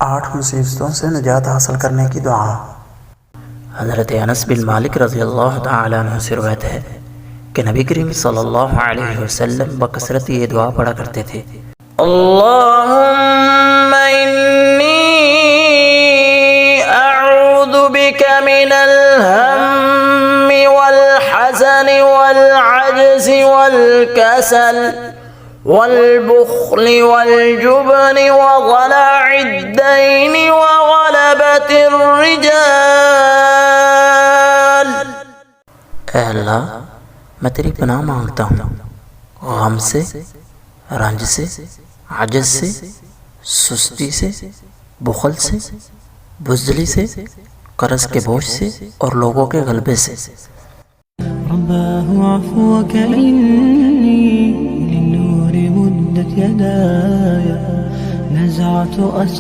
8 مصیبتوں سے نجات حاصل کرنے کی دعا۔ حضرت انس بن مالک رضی اللہ تعالیٰ عنہ سے روایت ہے کہ نبی کریم صلی اللہ علیہ وسلم بکثرت یہ دعا پڑھا کرتے تھے: اللہم انی اعوذ بک من الہم والحزن والعجز والکسل والبخل والجبن وضلع الدین وغلبۃ الرجال۔ اے اللہ، میں تیری پناہ مانگتا ہوں غم سے، رنج سے، عجز سے، سستی سے، بخل سے، بزدلی سے، قرض کے بوجھ سے اور لوگوں کے غلبے سے۔ رباه عفوك إني للنور مدت يداي نزعت